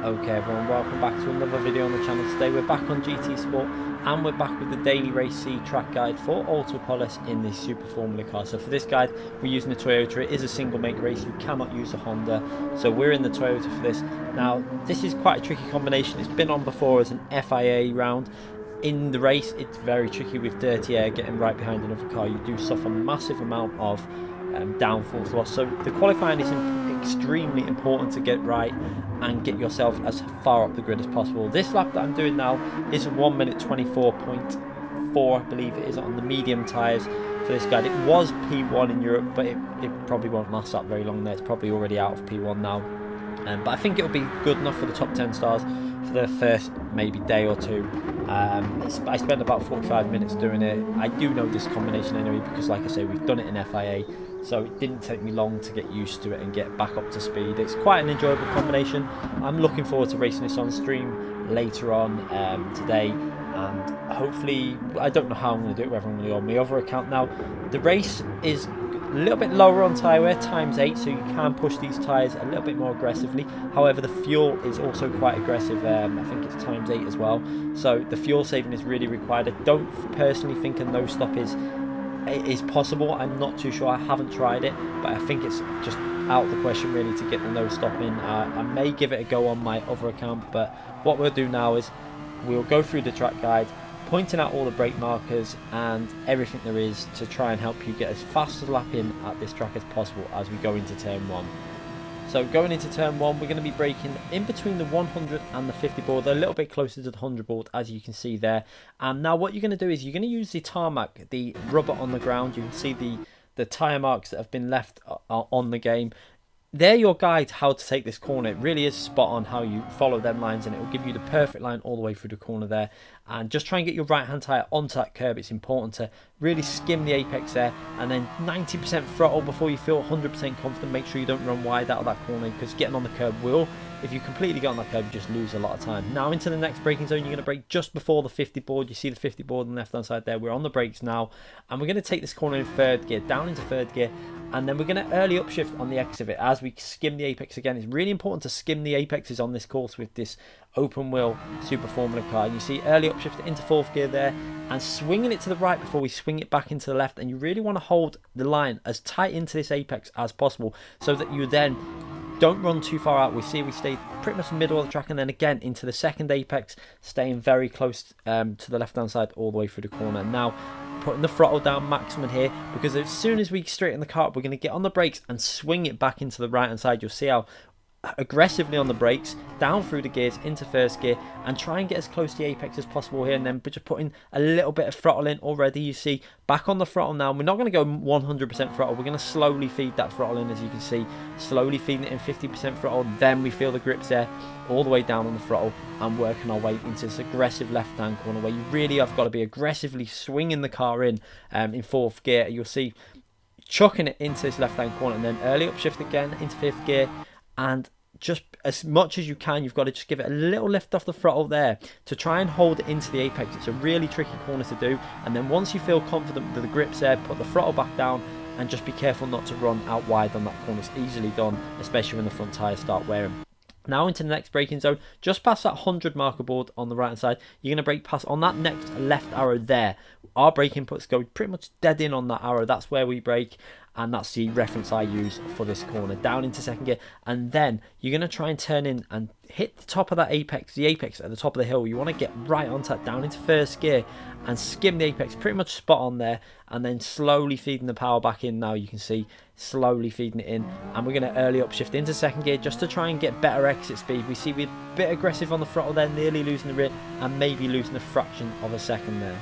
Okay everyone, welcome back to another video on the channel. Today we're back on GT Sport and we're back with the daily race C track guide for Polis in this Super Formula car. So for this guide we're using the Toyota. It is a single make race, you cannot use a Honda, so we're in the Toyota for this. Now this is quite a tricky combination. It's been on before as an FIA round. In the race it's very tricky with dirty air getting right behind another car. You do suffer a massive amount of downforce loss, so the qualifying is extremely important to get right and get yourself as far up the grid as possible. This lap that I'm doing now is 1 minute 24.4, I believe it is, on the medium tyres for this guide. It was P1 in Europe, but it probably won't last that very long there. It's probably already out of P1 now, but I think it'll be good enough for the top 10 stars for the first maybe day or two. I spent about 45 minutes doing it. I do know this combination anyway because, like I say, we've done it in FIA, so it didn't take me long to get used to it and get back up to speed. It's quite an enjoyable combination. I'm looking forward to racing this on stream later on today, and hopefully, I don't know how I'm going to do it, whether I'm going to go on my other account. Now the race is a little bit lower on tyre wear, ×8, so you can push these tyres a little bit more aggressively. However, the fuel is also quite aggressive. I think it's ×8 as well, so the fuel saving is really required. I don't personally think a no stop is possible. I'm not too sure, I haven't tried it, but I think it's just out of the question really to get the no stop in. I may give it a go on my other account, but what we'll do now is we'll go through the track guide, pointing out all the brake markers and everything there is to try and help you get as fast a lap in at this track as possible as we go into turn 1. So going into turn 1, we're going to be braking in between the 100 and the 50 board. They're a little bit closer to the 100 board, as you can see there. And now what you're going to do is you're going to use the tarmac, the rubber on the ground. You can see the tyre marks that have been left on the game. They're your guide how to take this corner. It really is spot on how you follow them lines, and it will give you the perfect line all the way through the corner there. And just try and get your right hand tyre onto that curb. It's important to really skim the apex there, and then 90% throttle before you feel 100% confident. Make sure you don't run wide out of that corner, because getting on the curb will, if you completely get on that curb, you just lose a lot of time. Now into the next braking zone, you're going to brake just before the 50 board. You see the 50 board on the left hand side there. We're on the brakes now, and we're going to take this corner in third gear, down into third gear, and then we're going to early upshift on the exit of it as we skim the apex again. It's really important to skim the apexes on this course with this open wheel Super Formula car. And you see early upshift into fourth gear there, and swinging it to the right before we swing it back into the left. And you really want to hold the line as tight into this apex as possible so that you then don't run too far out. We stay pretty much middle of the track, and then again into the second apex, staying very close to the left hand side all the way through the corner. Now putting the throttle down maximum here, because as soon as we straighten the car up, we're going to get on the brakes and swing it back into the right hand side. You'll see how aggressively on the brakes, down through the gears into first gear, and try and get as close to the apex as possible here, and then just putting a little bit of throttle in already. You see back on the throttle now. We're not going to go 100% throttle, we're going to slowly feed that throttle in, as you can see, slowly feeding it in 50% throttle. Then we feel the grips there all the way down on the throttle, and working our way into this aggressive left hand corner where you really have got to be aggressively swinging the car in fourth gear. You'll see chucking it into this left hand corner, and then early upshift again into fifth gear. And just as much as you can, you've got to just give it a little lift off the throttle there to try and hold it into the apex. It's a really tricky corner to do. And then once you feel confident with the grips there, put the throttle back down and just be careful not to run out wide on that corner. It's easily done, especially when the front tyres start wearing. Now into the next braking zone, just past that 100 marker board on the right hand side, you're going to brake past on that next left arrow there. Our brake inputs go pretty much dead in on that arrow. That's where we brake, and that's the reference I use for this corner. Down into second gear, and then you're going to try and turn in and hit the top of that apex, the apex at the top of the hill. You want to get right onto that, down into first gear, and skim the apex pretty much spot on there, and then slowly feeding the power back in. Now you can see slowly feeding it in, and we're going to early upshift into second gear just to try and get better exit speed. We see we're a bit aggressive on the throttle there, nearly losing the rear, and maybe losing a fraction of a second there.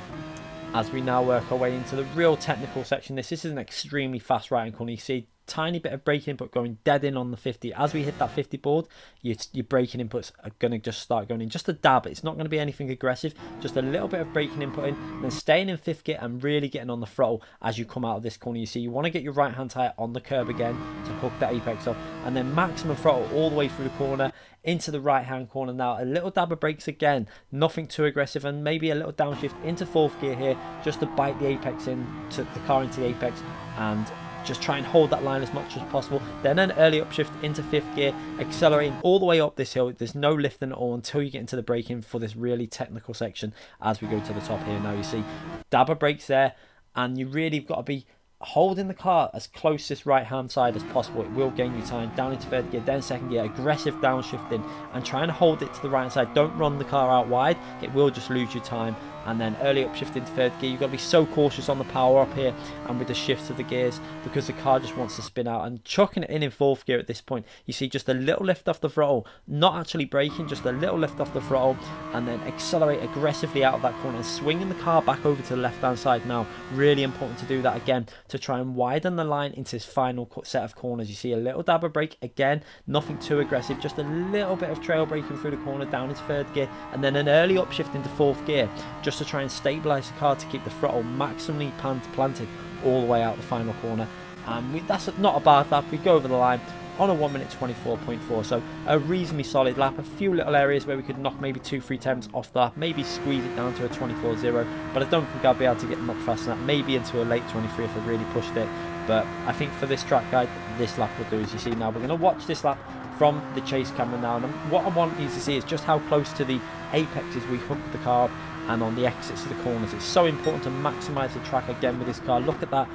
As we now work our way into the real technical section, this is an extremely fast right hand corner. You see tiny bit of braking input going dead in on the 50. As we hit that 50 board, your braking inputs are going to just start going in, just a dab. It's not going to be anything aggressive, just a little bit of braking input in, then staying in fifth gear and really getting on the throttle as you come out of this corner. You see you want to get your right hand tyre on the curb again to hook that apex up, and then maximum throttle all the way through the corner into the right hand corner. Now a little dab of brakes again, nothing too aggressive, and maybe a little downshift into fourth gear here just to bite the apex in, to the car into the apex, and Just try and hold that line as much as possible. Then an early upshift into 5th gear, accelerating all the way up this hill. There's no lifting at all until you get into the braking for this really technical section as we go to the top here. Now you see dabber brakes there, and you really got to be holding the car as close to this right hand side as possible. It will gain you time. Down into 3rd gear, then 2nd gear, aggressive downshifting and trying to hold it to the right hand side. Don't run the car out wide, it will just lose you time. And then early upshift into 3rd gear. You've got to be so cautious on the power up here and with the shifts of the gears, because the car just wants to spin out. And chucking it in 4th gear at this point, you see just a little lift off the throttle, not actually braking, just a little lift off the throttle, and then accelerate aggressively out of that corner and swinging the car back over to the left hand side. Now really important to do that again to try and widen the line into this final set of corners. You see a little dabber brake again, nothing too aggressive, just a little bit of trail braking through the corner down into 3rd gear, and then an early upshift into 4th gear just to try and stabilize the car to keep the throttle maximally planted all the way out the final corner. And that's not a bad lap. We go over the line on a 1 minute 24.4, so a reasonably solid lap. A few little areas where we could knock maybe 2-3 tenths off the lap, maybe squeeze it down to a 24.0, but I don't think I'll be able to get much faster than that, maybe into a late 23 if I really pushed it. But I think for this track guide, this lap will do. As you see now, we're going to watch this lap from the chase camera now, and what I want you to see is just how close to the apexes we hook the car up and on the exits of the corners. It's so important to maximize the track again with this car. Look at that,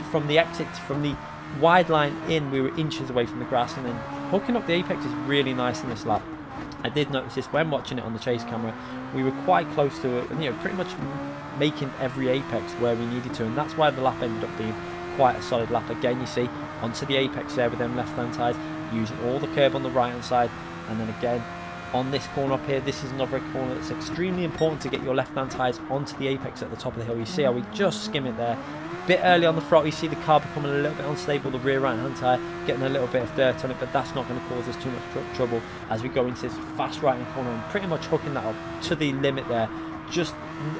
from the exits, from the wide line in, we were inches away from the grass, and then hooking up the apex is really nice in this lap. I did notice this when watching it on the chase camera. We were quite close to it, you know, pretty much making every apex where we needed to, and that's why the lap ended up being quite a solid lap. Again, you see onto the apex there with them left hand side, using all the curb on the right hand side, and then again on this corner up here. This is another corner that's extremely important to get your left hand tyres onto the apex at the top of the hill. You see how we just skim it there. A bit early on the throttle, you see the car becoming a little bit unstable, the rear right hand tyre getting a little bit of dirt on it, but that's not going to cause us too much trouble as we go into this fast right hand corner and pretty much hooking that up to the limit there. Just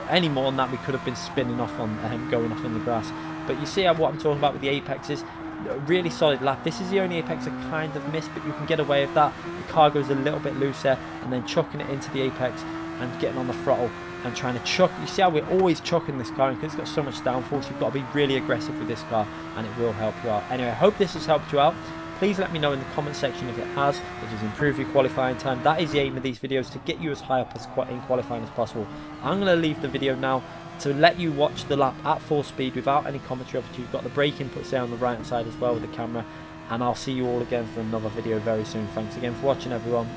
any more than that we could have been spinning off on going off in the grass. But you see how what I'm talking about with the apexes. A really solid lap. This is the only apex I kind of missed, but you can get away with that. The car goes a little bit looser, and then chucking it into the apex and getting on the throttle and trying to chuck. You see how we're always chucking this car, and because it's got so much downforce, you've got to be really aggressive with this car, and it will help you out. Anyway, I hope this has helped you out. Please let me know in the comment section if it has, if it's improved your qualifying time. That is the aim of these videos, to get you as high up as in qualifying as possible. I'm going to leave the video now to let you watch the lap at full speed without any commentary. Obviously, you've got the brake inputs there on the right hand side as well with the camera, and I'll see you all again for another video very soon. Thanks again for watching, everyone.